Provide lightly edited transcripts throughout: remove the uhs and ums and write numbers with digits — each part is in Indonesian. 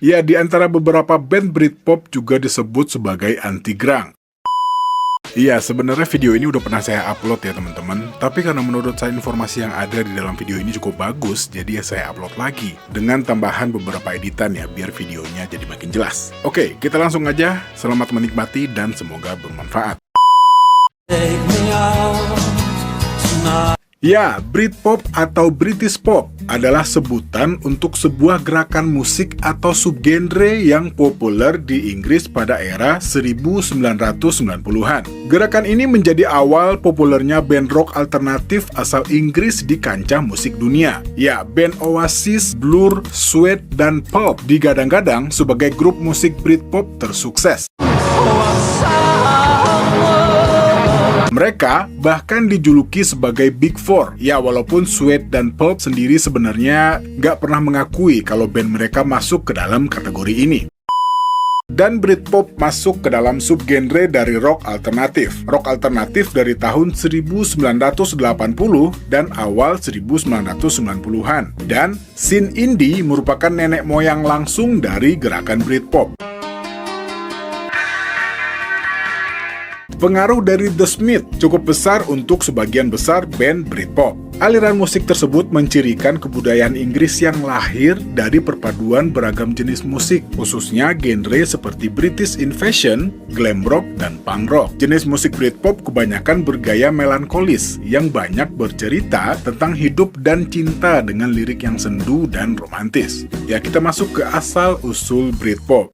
Ya, di antara beberapa band Britpop juga disebut sebagai anti-grunge. Iya, sebenarnya video ini udah pernah saya upload ya teman-teman. Tapi karena menurut saya informasi yang ada di dalam video ini cukup bagus, jadi ya saya upload lagi. Dengan tambahan beberapa editan ya, biar videonya jadi makin jelas. Oke, kita langsung aja. Selamat menikmati dan semoga bermanfaat. Ya, Britpop atau British Pop adalah sebutan untuk sebuah gerakan musik atau subgenre yang populer di Inggris pada era 1990-an. Gerakan ini menjadi awal populernya band rock alternatif asal Inggris di kancah musik dunia. Ya, band Oasis, Blur, Suede, dan Pulp digadang-gadang sebagai grup musik Britpop tersukses. Mereka bahkan dijuluki sebagai Big Four. Ya, walaupun Suede dan Pulp sendiri sebenarnya nggak pernah mengakui kalau band mereka masuk ke dalam kategori ini. Dan Britpop masuk ke dalam subgenre dari rock alternatif. Rock alternatif dari tahun 1980 dan awal 1990-an. Dan scene indie merupakan nenek moyang langsung dari gerakan Britpop. Pengaruh dari The Smiths cukup besar untuk sebagian besar band Britpop. Aliran musik tersebut mencirikan kebudayaan Inggris yang lahir dari perpaduan beragam jenis musik, khususnya genre seperti British Invasion, glam rock, dan punk rock. Jenis musik Britpop kebanyakan bergaya melankolis yang banyak bercerita tentang hidup dan cinta dengan lirik yang sendu dan romantis. Ya, kita masuk ke asal-usul Britpop.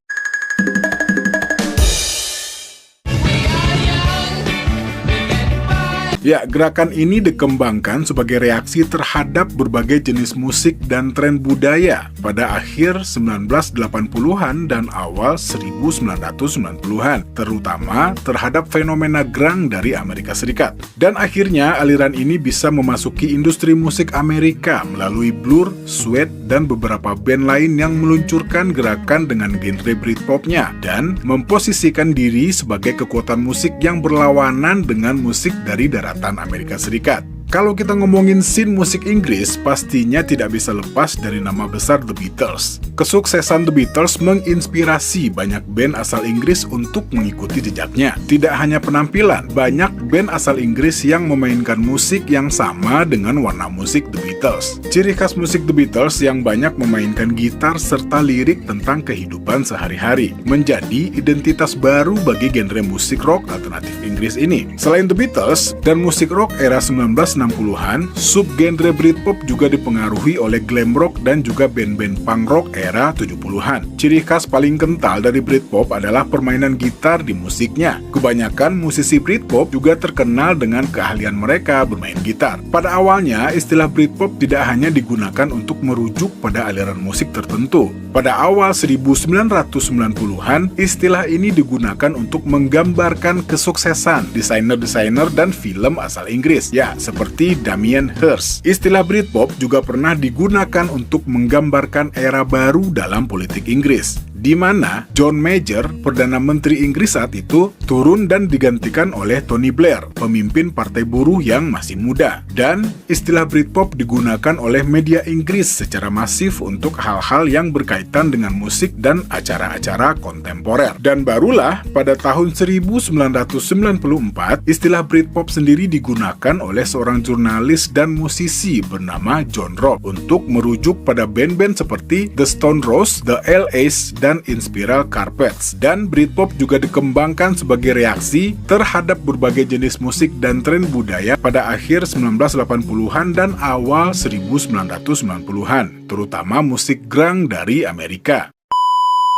Ya, gerakan ini dikembangkan sebagai reaksi terhadap berbagai jenis musik dan tren budaya pada akhir 1980-an dan awal 1990-an, terutama terhadap fenomena grunge dari Amerika Serikat. Dan akhirnya aliran ini bisa memasuki industri musik Amerika melalui Blur, Suede, dan beberapa band lain yang meluncurkan gerakan dengan genre Britpopnya dan memposisikan diri sebagai kekuatan musik yang berlawanan dengan musik dari daratan Amerika Serikat. Kalau kita ngomongin scene musik Inggris, pastinya tidak bisa lepas dari nama besar The Beatles. Kesuksesan The Beatles menginspirasi banyak band asal Inggris untuk mengikuti jejaknya. Tidak hanya penampilan, banyak band asal Inggris yang memainkan musik yang sama dengan warna musik The Beatles. Ciri khas musik The Beatles yang banyak memainkan gitar serta lirik tentang kehidupan sehari-hari, menjadi identitas baru bagi genre musik rock alternatif Inggris ini. Selain The Beatles dan musik rock era 1960-an, subgenre Britpop juga dipengaruhi oleh glam rock dan juga band-band punk rock era 70-an. Ciri khas paling kental dari Britpop adalah permainan gitar di musiknya. Kebanyakan musisi Britpop juga terkenal dengan keahlian mereka bermain gitar. Pada awalnya, istilah Britpop tidak hanya digunakan untuk merujuk pada aliran musik tertentu. Pada awal 1990-an, istilah ini digunakan untuk menggambarkan kesuksesan desainer-desainer dan film asal Inggris. Ya, seperti Damien Hirst. Istilah Britpop juga pernah digunakan untuk menggambarkan era baru dalam politik Inggris, di mana John Major, Perdana Menteri Inggris saat itu, turun dan digantikan oleh Tony Blair, pemimpin partai buruh yang masih muda. Dan istilah Britpop digunakan oleh media Inggris secara masif untuk hal-hal yang berkaitan dengan musik dan acara-acara kontemporer. Dan barulah pada tahun 1994, istilah Britpop sendiri digunakan oleh seorang jurnalis dan musisi bernama John Robb untuk merujuk pada band-band seperti The Stone Roses, The LAs, dan Inspiral Carpets. Dan Britpop juga dikembangkan sebagai reaksi terhadap berbagai jenis musik dan tren budaya pada akhir 1980-an dan awal 1990-an, terutama musik grunge dari Amerika.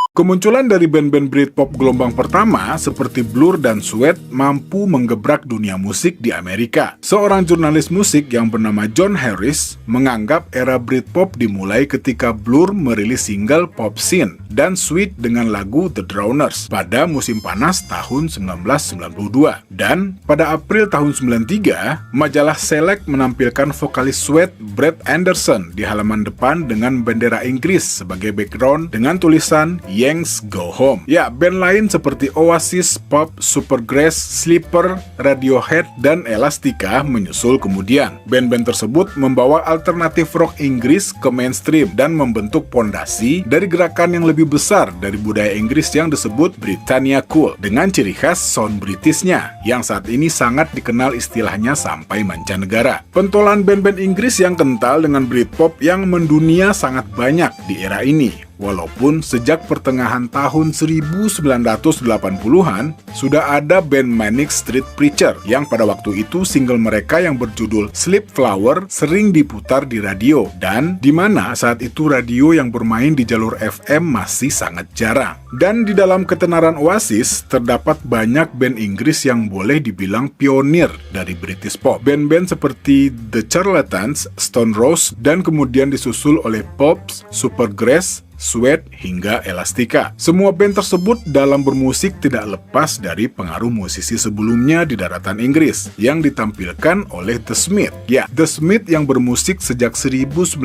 Kemunculan dari band-band Britpop gelombang pertama seperti Blur dan Suede mampu menggebrak dunia musik di Amerika. Seorang jurnalis musik yang bernama John Harris menganggap era Britpop dimulai ketika Blur merilis single Pop Scene dan Suede dengan lagu The Drowners pada musim panas tahun 1992. Dan pada April tahun 93, majalah Select menampilkan vokalis Suede Brett Anderson di halaman depan dengan bendera Inggris sebagai background dengan tulisan "Yeah Yanks Go Home. Ya, band lain seperti Oasis, Pop, Supergrass, Sleeper, Radiohead, dan Elastica menyusul kemudian. Band-band tersebut membawa alternatif rock Inggris ke mainstream dan membentuk pondasi dari gerakan yang lebih besar dari budaya Inggris yang disebut Britannia Cool, dengan ciri khas sound Britishnya yang saat ini sangat dikenal istilahnya sampai mancanegara. Pentolan band-band Inggris yang kental dengan Britpop yang mendunia sangat banyak di era ini. Walaupun sejak pertengahan tahun 1980-an sudah ada band Manic Street Preacher yang pada waktu itu single mereka yang berjudul Sleep Flower sering diputar di radio, dan di mana saat itu radio yang bermain di jalur FM masih sangat jarang. Dan di dalam ketenaran Oasis terdapat banyak band Inggris yang boleh dibilang pionir dari British Pop. Band-band seperti The Charlatans, Stone Roses, dan kemudian disusul oleh Pops, Supergrass, Sweat, hingga Elastica. Semua band tersebut dalam bermusik tidak lepas dari pengaruh musisi sebelumnya di daratan Inggris yang ditampilkan oleh The Smiths. Ya, The Smiths yang bermusik sejak 1982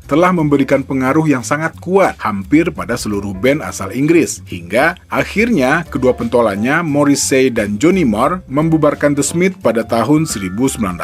telah memberikan pengaruh yang sangat kuat hampir pada seluruh band asal Inggris, hingga akhirnya kedua pentolannya Morrissey dan Johnny Marr membubarkan The Smiths pada tahun 1987.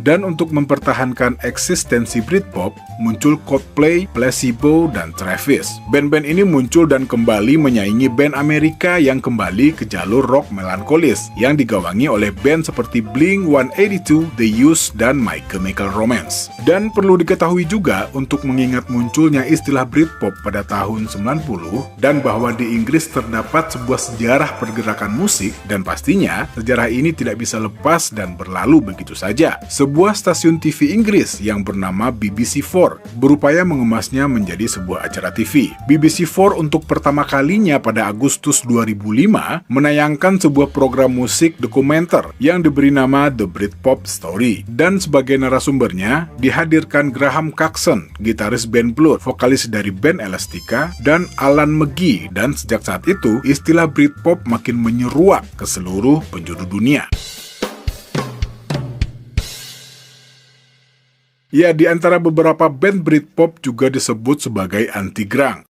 Dan untuk mempertahankan eksistensi Britpop, muncul Coldplay, Placebo, dan Travis. Band-band ini muncul dan kembali menyaingi band Amerika yang kembali ke jalur rock melankolis yang digawangi oleh band seperti Blink-182, The Used, dan My Chemical Romance. Dan perlu diketahui juga untuk mengingat munculnya istilah Britpop pada tahun 90 dan bahwa di Inggris terdapat sebuah sejarah pergerakan musik, dan pastinya sejarah ini tidak bisa lepas dan berlalu begitu saja. Sebuah stasiun TV Inggris yang bernama BBC4 berupaya mengemasnya menjadi sebuah acara TV. BBC4 untuk pertama kalinya pada Agustus 2005 menayangkan sebuah program musik dokumenter yang diberi nama The Britpop Story, dan sebagai narasumbernya dihadirkan Graham Coxon, gitaris band Blood, vokalis dari band Elastica, dan Alan McGee, dan sejak saat itu istilah Britpop makin menyeruak ke seluruh penjuru dunia. Ya, di antara beberapa band Britpop juga disebut sebagai anti-grunge.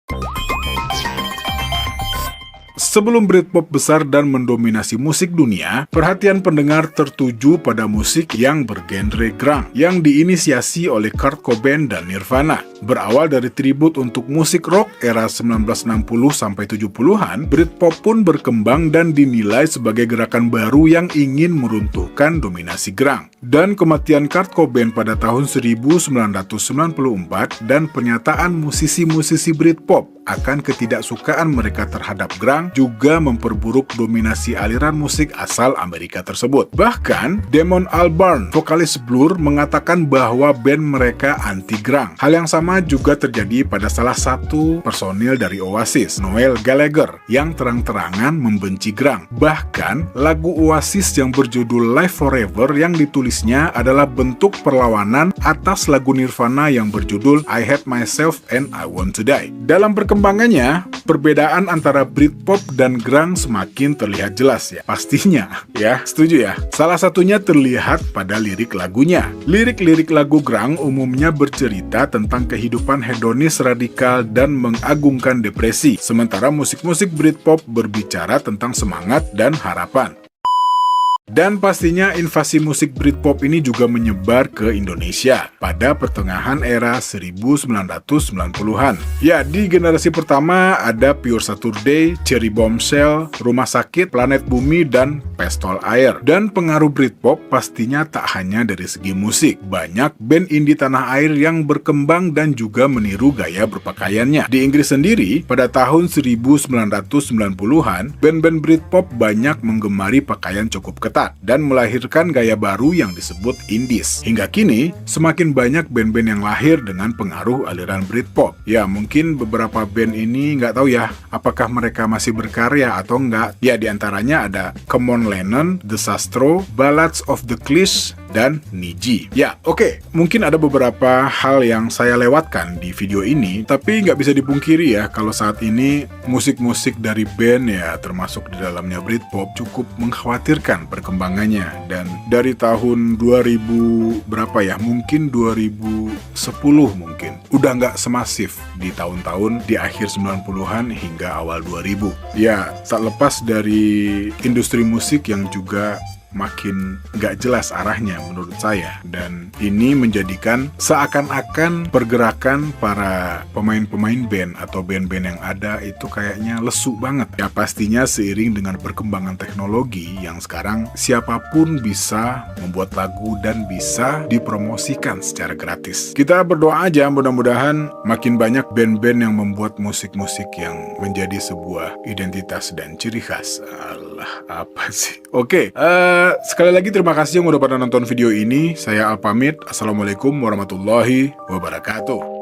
Sebelum Britpop besar dan mendominasi musik dunia, perhatian pendengar tertuju pada musik yang bergenre grunge yang diinisiasi oleh Kurt Cobain dan Nirvana. Berawal dari tribut untuk musik rock era 1960-70-an, Britpop pun berkembang dan dinilai sebagai gerakan baru yang ingin meruntuhkan dominasi grunge. Dan kematian Kurt Cobain pada tahun 1994 dan pernyataan musisi-musisi Britpop akan ketidaksukaan mereka terhadap grunge juga memperburuk dominasi aliran musik asal Amerika tersebut. Bahkan, Damon Albarn, vokalis Blur, mengatakan bahwa band mereka anti-grunge. Hal yang sama juga terjadi pada salah satu personil dari Oasis, Noel Gallagher, yang terang-terangan membenci grunge. Bahkan, lagu Oasis yang berjudul Live Forever yang ditulisnya adalah bentuk perlawanan atas lagu Nirvana yang berjudul I Hate Myself and I Want to Die. Dalam perkembangannya, perbedaan antara Britpop dan grunge semakin terlihat jelas ya. Pastinya, ya, setuju ya. Salah satunya terlihat pada lirik lagunya. Lirik-lirik lagu grunge umumnya bercerita tentang kehidupan hedonis radikal dan mengagungkan depresi, sementara musik-musik Britpop berbicara tentang semangat dan harapan. Dan pastinya invasi musik Britpop ini juga menyebar ke Indonesia pada pertengahan era 1990-an. Ya, di generasi pertama ada Pure Saturday, Cherry Bombshell, Rumah Sakit, Planet Bumi, dan Pestol Air. Dan pengaruh Britpop pastinya tak hanya dari segi musik. Banyak band indie tanah air yang berkembang dan juga meniru gaya berpakaiannya. Di Inggris sendiri, pada tahun 1990-an, band-band Britpop banyak menggemari pakaian cukup ketat dan melahirkan gaya baru yang disebut indies. Hingga kini, semakin banyak band-band yang lahir dengan pengaruh aliran Britpop. Ya, mungkin beberapa band ini nggak tahu ya, apakah mereka masih berkarya atau nggak. Ya, diantaranya ada Come On Lennon, The Sastro, Ballads of the Cliché, dan Niji. Ya, oke. Mungkin ada beberapa hal yang saya lewatkan di video ini, tapi nggak bisa dipungkiri ya, kalau saat ini musik-musik dari band ya, termasuk di dalamnya Britpop, cukup mengkhawatirkan perkembangannya. Dan dari tahun 2000 berapa ya, mungkin 2010 mungkin, udah nggak semasif di tahun-tahun di akhir 90-an hingga awal 2000. Ya, tak lepas dari industri musik yang juga makin nggak jelas arahnya menurut saya, dan ini menjadikan seakan-akan pergerakan para pemain-pemain band atau band-band yang ada itu kayaknya lesu banget. Ya pastinya seiring dengan perkembangan teknologi yang sekarang siapapun bisa membuat lagu dan bisa dipromosikan secara gratis. Kita berdoa aja mudah-mudahan makin banyak band-band yang membuat musik-musik yang menjadi sebuah identitas dan ciri khas. Alah, apa sih? Oke, sekali lagi terima kasih yang udah pada nonton video ini. Saya Al pamit. Assalamualaikum warahmatullahi wabarakatuh.